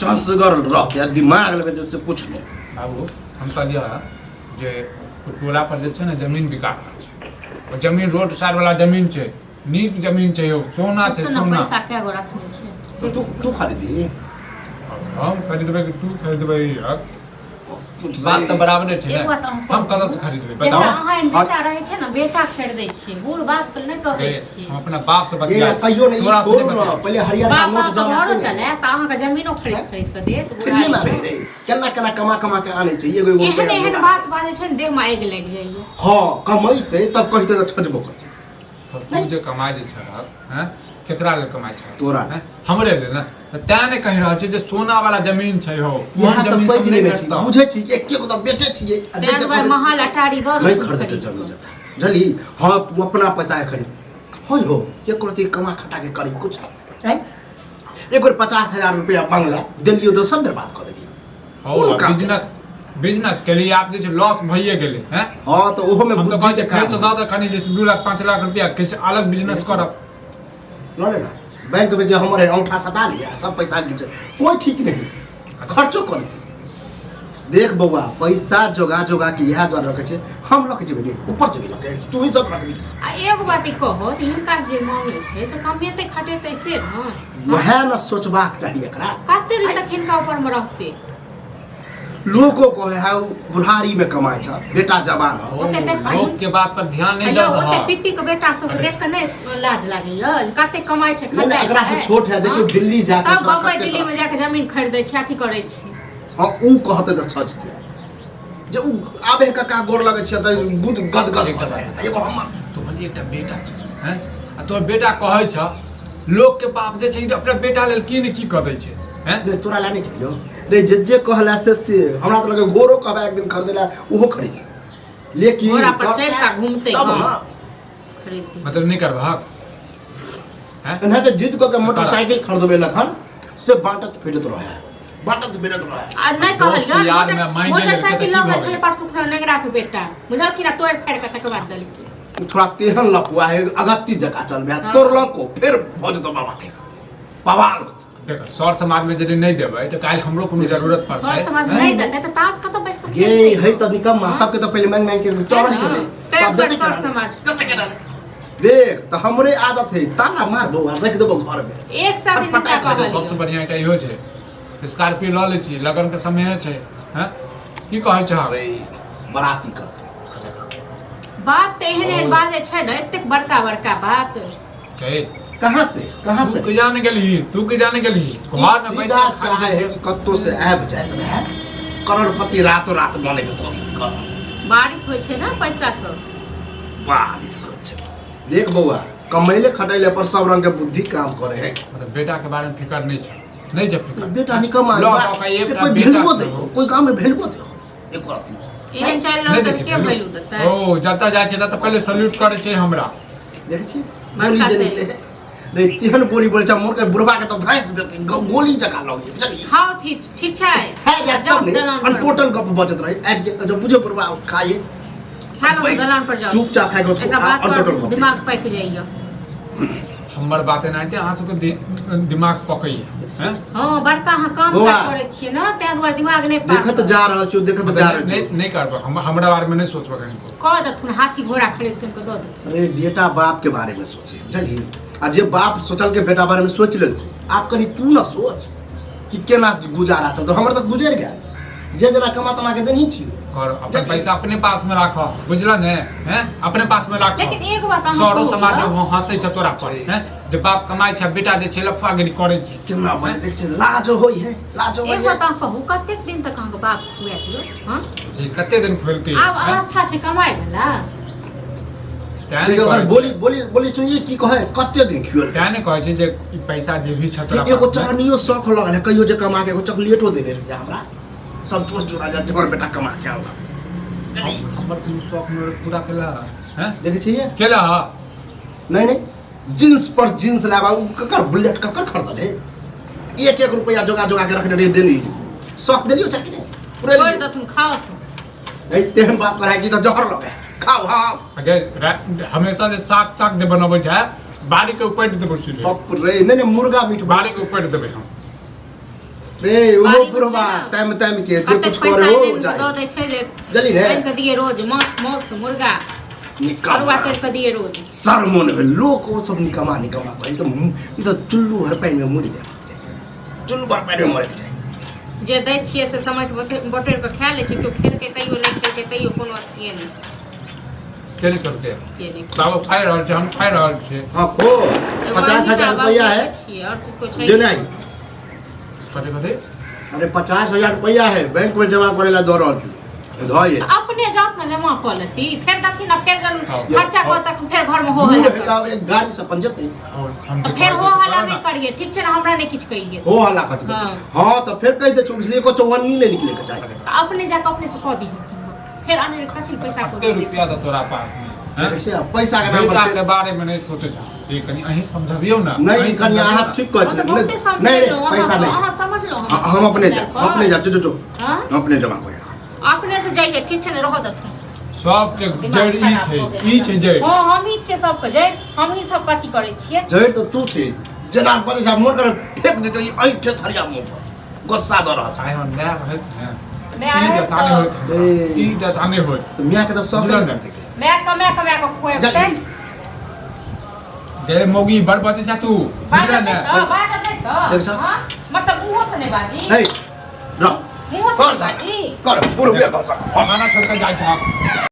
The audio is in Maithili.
चांसगर रहते दिमाग लगे जैसे कुछ नहीं बाबू हम कहलिए जे टोला पर जे छै ने जमीन बिका और जमीन रोड साइड वाला जमीन छै नीक जमीन छै सोना छै सोना पैसा क्या गो रखने छै तू खरीदी हम खरीदबै कि तू खरीदबै बात तो बराबर छै एक बात हम कतऽ से खरीदबै जेकरा बताओ अहाँ बेटा रहै छै ना बेटा खरीदै छै बूढ़ बात पर नहीं कहै छी हम अपना बाप से ये बतिया कहियो नहीं तोड़ ना पहले हरियर का बाप नोट तो जमा घरो कर चले त अहाँ के जमीनो खरीद के दे तो किन्ने में रहे रे केना केना कमा के आने छै एगो एगो एहन एहन रुपया बात बाजे छै देह में आगि लग जाइयो हां कमाइते तब कहिते त छजबो करते तू जे कमाइ जे छ हैं केकरा ले कमाइ छ तोरा हैं हमरे ले ना त तै ने कहि रहल छै जे सोना वाला जमीन छै हो यहाँ जमीन तक पैज सब नहीं नहीं बेची भेटता बुझे छी कि एके गो त बेचे छिए तेज बार महल अटारी दो नहीं खरीदते जमीन जता जली हां तू अपना पैसा खरीद होय हो ये करती कमा खटा के करी कुछ हैं एक बार 50,000 रुपया मांगला दिलियो तो सब बर्बाद कर दियो हो बिजनेस के लिए आप जे लॉस भइए गेले हैं हां तो ओहो में हम तो बुद्धि कहै छै फेर से दऽ कनी जे 2 लाख 5 लाख रुपया किछ अलग बिजनेस करब ना ना बैंक में जो हमारे अंगूठा सटा लिया सब पैसा गिर कोई ठीक नहीं खर्चो कर दी देख बउआ पैसा जोगा जोगा के यह द्वार रखे छे हम लक जेबे रे ऊपर जेबे लके तू ही सब रखबी आ एगो बात ई कहो त हिनका जे मांगे छै से कमेते खटेते से न वह न सोचबाक चाहिए एकरा कते दिन तक हिनका ऊपर में रहते लोगों को है बुढ़ारी में कमाए छ बेटा जवान हो ओते तक लोग के बात पर ध्यान नहीं दे ओते रहा पित्ती के बेटा सब देख के नहीं लाज लागैया कते कमाई छै नहीं नहीं एकरा से छोट है देखियो दिल्ली जाके सब बम्बई दिल्ली में जाके जमीन खरीदै छै अथी करै छै हां ऊ कहते त छजते जे ऊ आबे का गोर लगे छै त गुद गद गद कर रहा एगो हम तोहर एकटा बेटा छै हैं आ तोहर बेटा कहै छ लोग के बाप जे छै अपना बेटा लेल की ने की क दै छै हैं रे तोरा ला नहीं खरियो रे जे कहला से हमरा त लगे गोरो कहबा एक दिन खरीदेला ओहो खरीद लेकिन घोड़ा पर चढ़ के घूमते तब हां ना खरीदते मतलब नहीं करबा हैं नहीं तो जिद को के मोटरसाइकिल खरीदबे लखन से बांटत फिरत रहा बांटत फिरत रहा आ नहीं कहलियो यार मैं माइंड ले लेके मोटरसाइकिल तो की लगे भऽ छै पर सुखना नगरा के बेटा बुझल कि ना तोड़ फेर के तक बाद दलकी थोड़ा तेहन लपुआ है अगत्ती जगह चलबे तोड़ को फिर भज तो बाबा थे पवाल देख सर समाज में यदि नहीं देबै तो काल हमरो कोनो जरूरत पड़तै सर समाज में नहीं देते तो ताश का तो बैस के ये है त निकम्मा सबके तो पहले मांग मांग के चढ़ल चले तब देते सर समाज कते के देख तो हमरे आदत है ताला मार बउआ रख देबो घर में एक साथ ही पटाक निकाल लगे, सबसे बढ़िया एकटा इहो छै स्कॉर्पियो लऽ लै छी लगन के समय छै हैं की कहै छ अरे बराती का बात तो एहन एहन बाजे छै न एतेक बड़का बड़का बात कहे कहां से तू के जाने गेली घर में सीधा पैसा चाहे है कि कत्तो से आब जाए रहे करोड़पति रातों रात बने के कोशिश कर बारिश होय छै ना पैसा के बारिश हो छै देख बउआ कमैले खटैले पर सब रंग के बुद्धि काम करे है मतलब बेटा के बारे में फिकर नहीं छै नहीं छै फिकर बेटा निकम्मा लो तो एक कोई बेटा भेलबो दे कोई गांव में भेलबो दे एक बात एहन चल नहीं रहल दै त छै के भैलू देतै ओ जतऽ जाइ छै ततऽ पहले सल्यूट करे छै हमरा देख छी बड़का गोली जे से। निकले रे तेहन बोली बोले छ मोर के बुढ़वा के तो धैस देते गोली जका लग जे बुझली हां ठीक छै है जा जाओ तब दलान नहीं पर टोटल गप बचत रही आज जो बुझे बुढ़वा खाए खा लो दलान पर जाओ चुपचाप खाए एकरा बात को पर टोटल दिमाग पैक जाइयो हमर बात एनाहिते अहाँ सबके दिमाग पकैए हैं हां बड़का हां काम बौआ। करे छियै ना तै दुआरे दिमाग नहीं पाक देखत जा रहल छी देखत जा रहल छी नहीं करबो हमरा बारे में नहीं सोचबो कहीं कह दथुन हाथी घोड़ा खरीद के दो दे अरे बेटा बाप के बारे में सोचे बुझली आ जे बाप सोचल के बेटा बारे में सोच ले आप कनी तू ना सोच कि केना गुजारा तो हमर तक गुजर गया जे जना कमा तमा के देनी छी कर अपन पैसा अपने पास में राख बुझला ने हैं अपने पास में राख लेकिन एक बात अहाँ सरो कहू समाज तऽ, हंसै छ तोरा पर हैं जे बाप कमाई छ बेटा जे छै लफागिरी करै छै केना बने देख छी लाज होई है लाज होई एक है बात अहाँ कहू कतेक दिन तक अहाँके बाप खुआ दियो हां ई कते दिन खोलके आब अवस्था छै कमाई वाला देखियो अगर बोली बोली बोली सुनिए की कहे कते दिन खियोल क्या ने कहै छै जे ई पैसा जे भी छ तोरा एगो पास में, चानियो शौक लगल है कहियो जे कमा के एगो चॉकलेटो दे दे जा हमरा संतोष जोड़ा जा तोहर बेटा कमा के आउला हमर कोनो शौक में पूरा केला हैं देखे छिए केला नहीं नहीं जींस पर जींस लाबा ककर बुलेट ककर खरीदल है एक एक रुपया जोगा जोगा के रखने रे देनी शौक देलियो चाची ने पूरे छोड़ दथुन खाओ तुम नहीं तेहन बात रहे कि तो जहर लगे खाओ हाँ अगर हमेशा जे साग साग जे बनबै छै बाड़ी के ऊपर देबै छी बाप रे नहीं नहीं मुर्गा मीट बाड़ी के ऊपर देबै हम रे वो बारी में बुढ़वा छै ने। टाइम टाइम के जे कतेक कुछ पैसा करे हो एहन जाए दऽ दै छै जे जल्दी रे आनि कऽ दिए रोज मांस मुर्गा करुआ निकम्मा तेल कऽ दिए रोज सरमोन भेल लोक ओ सब निकम्मा कहै ई तो चुल्लू हर पानि में मरि जाए चुल्लू भर पानि में मरि जाए जे दै छियै से समैट बटोरि कऽ खा लै छै केओ खेलकै तैयो नहि खेलकै तैयो कोनो अथिए नहि के नहीं करते के नहीं बाबू खाई रहल छै हम खाई रहल छियै हाँ खो 50,000 रुपया है छियै और तो कुछ है देना ही कथी कथी अरे 50,000 रुपया है बैंक में जमा करे ला दो रहा छी धोए अपने जात में जमा कऽ लेती फेर दथी ना फेर जन हाँ। खर्चा कऽ तक फेर घर में हो तू हल्ला है का एक गाड़ी से अपन जते और हम तो फेर हो हल्ला नहीं करिए ठीक छै ना हमरा नहीं किछ कहिए हो हल्ला कथी हाँ। हाँ तो फिर कह दे चुपसे को चौवन्नी ले निकले के चाहिए तो अपने जाके अपने से कह दी फिर आने कथी पैसा को कते रुपया था तोरा पास में हैं? ऐसे पैसा के नाम बेटा के पर बारे में नहीं सोचे था ये कनी अहीं समझबियो ना नहीं अहीं कन्या समझबियो आप ना। ठीक कहै तो छै बहुते समझ नहीं लो पैसा नहीं अहाँ समझ लो हम अपने जा जो हाँ? अपने जमा कर अपने से जाइए ठीक छै ने रह दथु सब के जड़ ई छै जड़ हां हम ही छै सब के जड़ हम ही सब कथी करै छियै जड़ तो तू छे जना बजे जा मोर कर फेंक देतो ई ऐठे थरिया मुंह पर गुस्सा दो रहा चाहे हम नया होत हैं मैं ई आए दसाने तो- होत ई दसाने होत तो मियां के तो सब बुझल नहीं ना? करते मैं कमे को खोए जल्दी दे मोगी बड़ बते छा तू बात बुझल नहीं ना तो बात नहीं चल, तो चल। हां मतलब मुंह से नहीं बाजी नहीं रह मुंह से कर नहीं बाजी कर पूरा कर खाना छोड़ के जाय छा